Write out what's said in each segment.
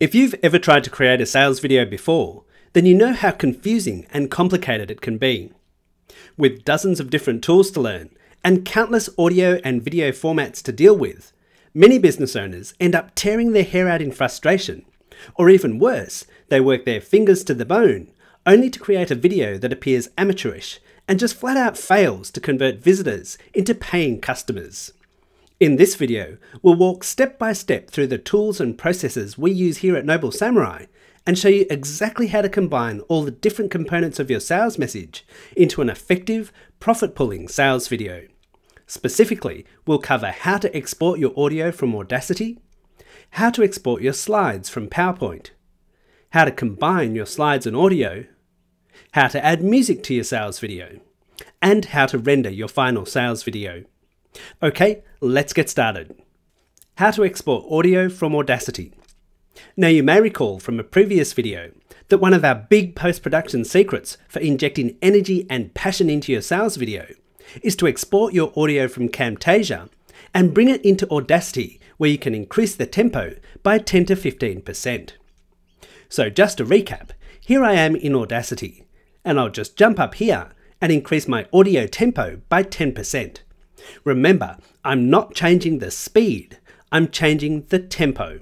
If you've ever tried to create a sales video before, then you know how confusing and complicated it can be. With dozens of different tools to learn and countless audio and video formats to deal with, many business owners end up tearing their hair out in frustration, or even worse, they work their fingers to the bone, only to create a video that appears amateurish and just flat out fails to convert visitors into paying customers. In this video, we'll walk step by step through the tools and processes we use here at Noble Samurai and show you exactly how to combine all the different components of your sales message into an effective, profit-pulling sales video. Specifically, we'll cover how to export your audio from Audacity, how to export your slides from PowerPoint, how to combine your slides and audio, how to add music to your sales video, and how to render your final sales video. Okay, let's get started. How to export audio from Audacity. Now you may recall from a previous video that one of our big post-production secrets for injecting energy and passion into your sales video is to export your audio from Camtasia and bring it into Audacity, where you can increase the tempo by 10 to 15%. So just to recap, here I am in Audacity, and I'll just jump up here and increase my audio tempo by 10%. Remember, I'm not changing the speed, I'm changing the tempo.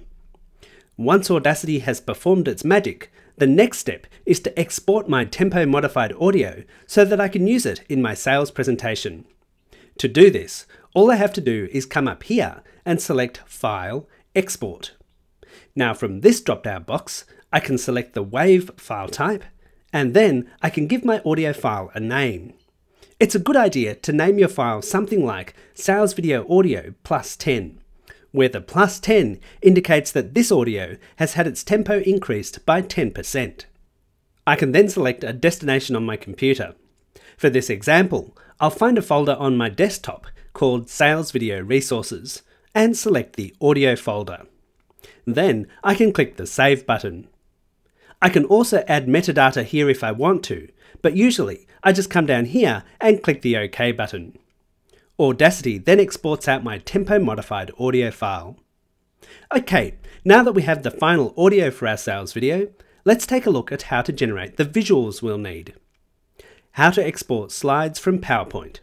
Once Audacity has performed its magic, the next step is to export my tempo modified audio so that I can use it in my sales presentation. To do this, all I have to do is come up here and select File, Export. Now from this drop-down box, I can select the WAV file type, and then I can give my audio file a name. It's a good idea to name your file something like Sales Video Audio plus 10, where the plus 10 indicates that this audio has had its tempo increased by 10%. I can then select a destination on my computer. For this example, I'll find a folder on my desktop called Sales Video Resources and select the audio folder. Then I can click the Save button. I can also add metadata here if I want to, but usually I just come down here and click the OK button. Audacity then exports out my tempo modified audio file. Okay, now that we have the final audio for our sales video, let's take a look at how to generate the visuals we'll need. How to export slides from PowerPoint.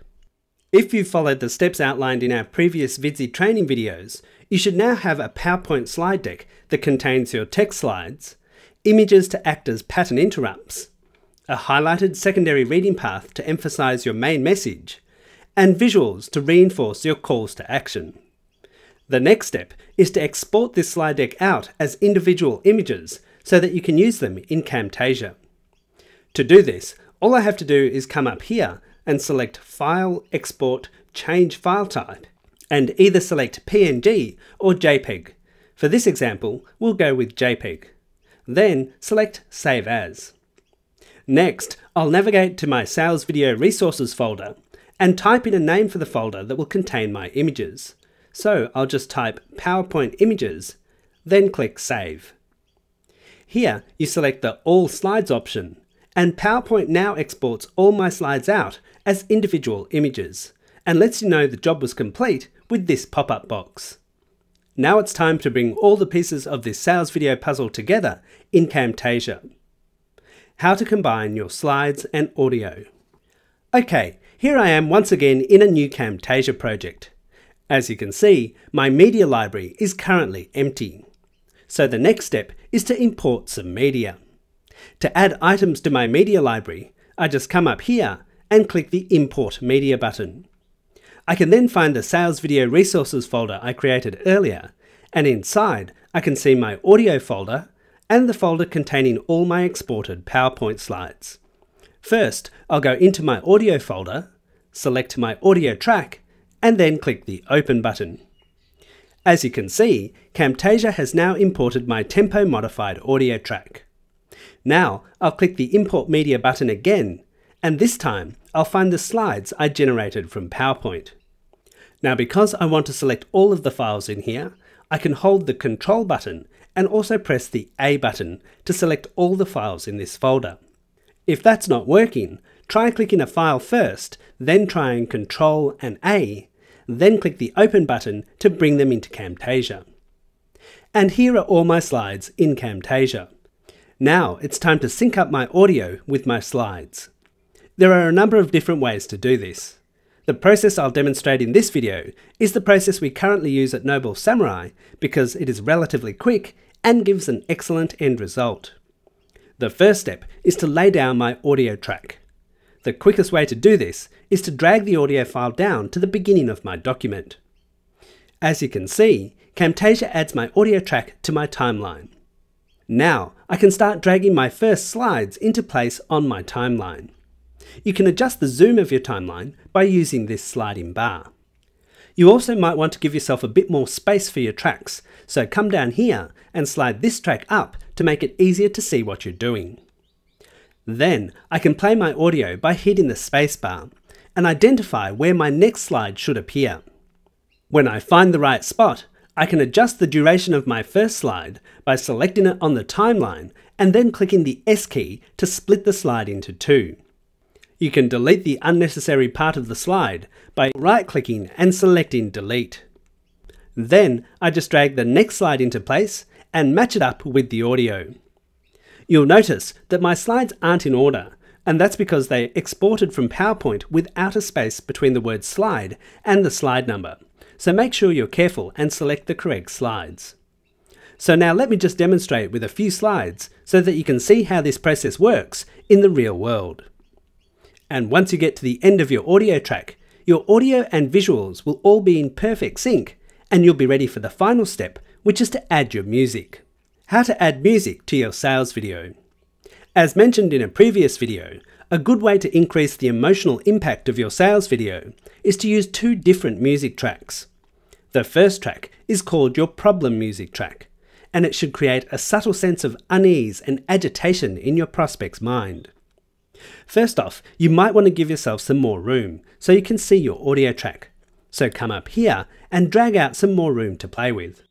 If you've followed the steps outlined in our previous Vidzi training videos, you should now have a PowerPoint slide deck that contains your text slides, images to act as pattern interrupts, a highlighted secondary reading path to emphasize your main message, and visuals to reinforce your calls to action. The next step is to export this slide deck out as individual images so that you can use them in Camtasia. To do this, all I have to do is come up here and select File, Export, Change File Type, and either select PNG or JPEG. For this example, we'll go with JPEG. Then select Save As. Next, I'll navigate to my Sales Video Resources folder and type in a name for the folder that will contain my images. So I'll just type PowerPoint Images, then click Save. Here you select the All Slides option, and PowerPoint now exports all my slides out as individual images and lets you know the job was complete with this pop-up box. Now it's time to bring all the pieces of this sales video puzzle together in Camtasia. How to combine your slides and audio. Okay, here I am once again in a new Camtasia project. As you can see, my media library is currently empty. So the next step is to import some media. To add items to my media library, I just come up here and click the Import Media button. I can then find the Sales Video Resources folder I created earlier, and inside I can see my audio folder and the folder containing all my exported PowerPoint slides. First, I'll go into my audio folder, select my audio track, and then click the Open button. As you can see, Camtasia has now imported my tempo modified audio track. Now I'll click the Import Media button again, and this time I'll find the slides I generated from PowerPoint. Now because I want to select all of the files in here, I can hold the Control button and also press the A button to select all the files in this folder. If that's not working, try clicking a file first, then trying Control and A, then click the Open button to bring them into Camtasia. And here are all my slides in Camtasia. Now it's time to sync up my audio with my slides. There are a number of different ways to do this. The process I'll demonstrate in this video is the process we currently use at Noble Samurai because it is relatively quick and gives an excellent end result. The first step is to lay down my audio track. The quickest way to do this is to drag the audio file down to the beginning of my document. As you can see, Camtasia adds my audio track to my timeline. Now I can start dragging my first slides into place on my timeline. You can adjust the zoom of your timeline by using this sliding bar. You also might want to give yourself a bit more space for your tracks, so come down here and slide this track up to make it easier to see what you're doing. Then I can play my audio by hitting the spacebar and identify where my next slide should appear. When I find the right spot, I can adjust the duration of my first slide by selecting it on the timeline and then clicking the S key to split the slide into two. You can delete the unnecessary part of the slide by right-clicking and selecting Delete. Then I just drag the next slide into place and match it up with the audio. You'll notice that my slides aren't in order, and that's because they exported from PowerPoint without a space between the word slide and the slide number. So make sure you're careful and select the correct slides. So now let me just demonstrate with a few slides so that you can see how this process works in the real world. And once you get to the end of your audio track, your audio and visuals will all be in perfect sync and you'll be ready for the final step, which is to add your music. How to add music to your sales video. As mentioned in a previous video, a good way to increase the emotional impact of your sales video is to use two different music tracks. The first track is called your problem music track, and it should create a subtle sense of unease and agitation in your prospect's mind. First off, you might want to give yourself some more room so you can see your audio track. So come up here and drag out some more room to play with.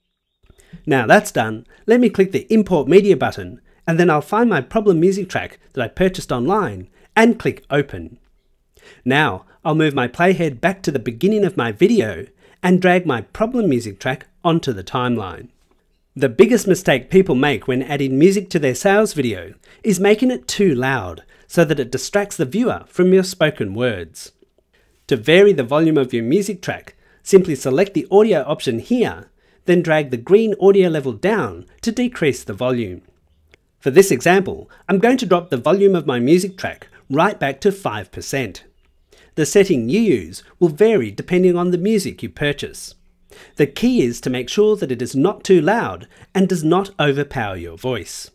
Now that's done, let me click the Import Media button and then I'll find my problem music track that I purchased online and click Open. Now I'll move my playhead back to the beginning of my video and drag my problem music track onto the timeline. The biggest mistake people make when adding music to their sales video is making it too loud so that it distracts the viewer from your spoken words. To vary the volume of your music track, simply select the audio option here, then drag the green audio level down to decrease the volume. For this example, I'm going to drop the volume of my music track right back to 5%. The setting you use will vary depending on the music you purchase. The key is to make sure that it is not too loud and does not overpower your voice.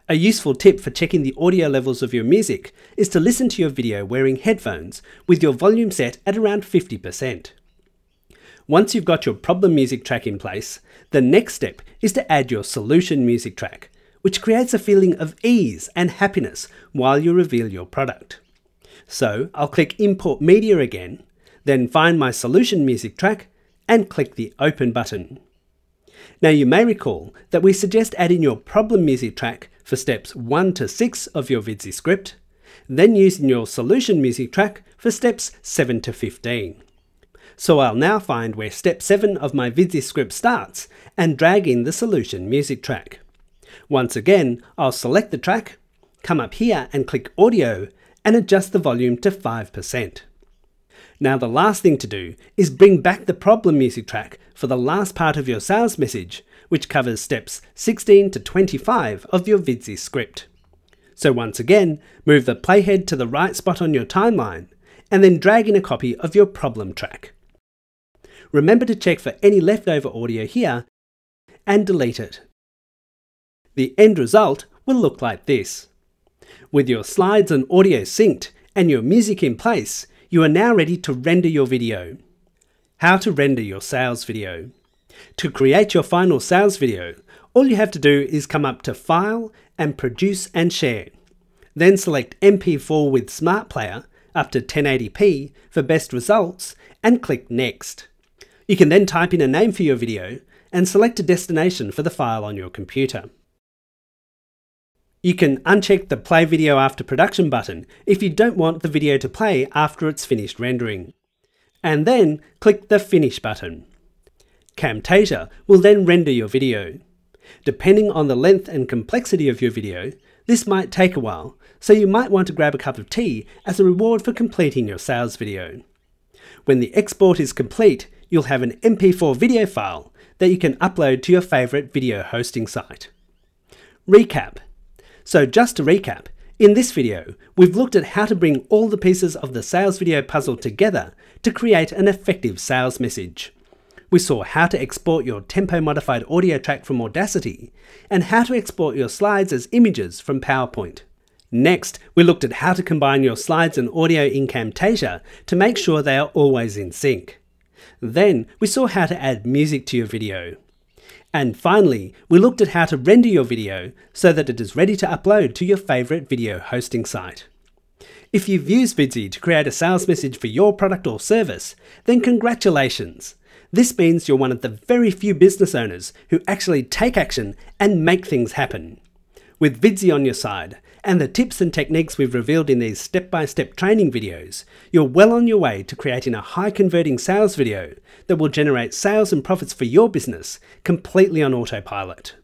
A useful tip for checking the audio levels of your music is to listen to your video wearing headphones with your volume set at around 50%. Once you've got your problem music track in place, the next step is to add your solution music track, which creates a feeling of ease and happiness while you reveal your product. So I'll click Import Media again, then find my solution music track and click the Open button. Now you may recall that we suggest adding your problem music track for steps 1 to 6 of your Vidzi script, then using your solution music track for steps 7 to 15. So I'll now find where step 7 of my Vidzi script starts and drag in the solution music track. Once again, I'll select the track, come up here and click Audio and adjust the volume to 5%. Now the last thing to do is bring back the problem music track for the last part of your sales message, which covers steps 16 to 25 of your Vidzi script. So once again, move the playhead to the right spot on your timeline and then drag in a copy of your problem track. Remember to check for any leftover audio here and delete it. The end result will look like this. With your slides and audio synced and your music in place, you are now ready to render your video. How to render your sales video. To create your final sales video, all you have to do is come up to File and Produce and Share. Then select MP4 with Smart Player up to 1080p for best results and click Next. You can then type in a name for your video and select a destination for the file on your computer. You can uncheck the Play Video After Production button if you don't want the video to play after it's finished rendering. And then click the Finish button. Camtasia will then render your video. Depending on the length and complexity of your video, this might take a while, so you might want to grab a cup of tea as a reward for completing your sales video. When the export is complete, you'll have an MP4 video file that you can upload to your favourite video hosting site. Recap. So just to recap, in this video, we've looked at how to bring all the pieces of the sales video puzzle together to create an effective sales message. We saw how to export your tempo-modified audio track from Audacity and how to export your slides as images from PowerPoint. Next, we looked at how to combine your slides and audio in Camtasia to make sure they are always in sync. Then, we saw how to add music to your video. And finally, we looked at how to render your video so that it is ready to upload to your favourite video hosting site. If you've used Vidsy to create a sales message for your product or service, then congratulations! This means you're one of the very few business owners who actually take action and make things happen. With Vidsy on your side, and the tips and techniques we've revealed in these step-by-step training videos, you're well on your way to creating a high-converting sales video that will generate sales and profits for your business completely on autopilot.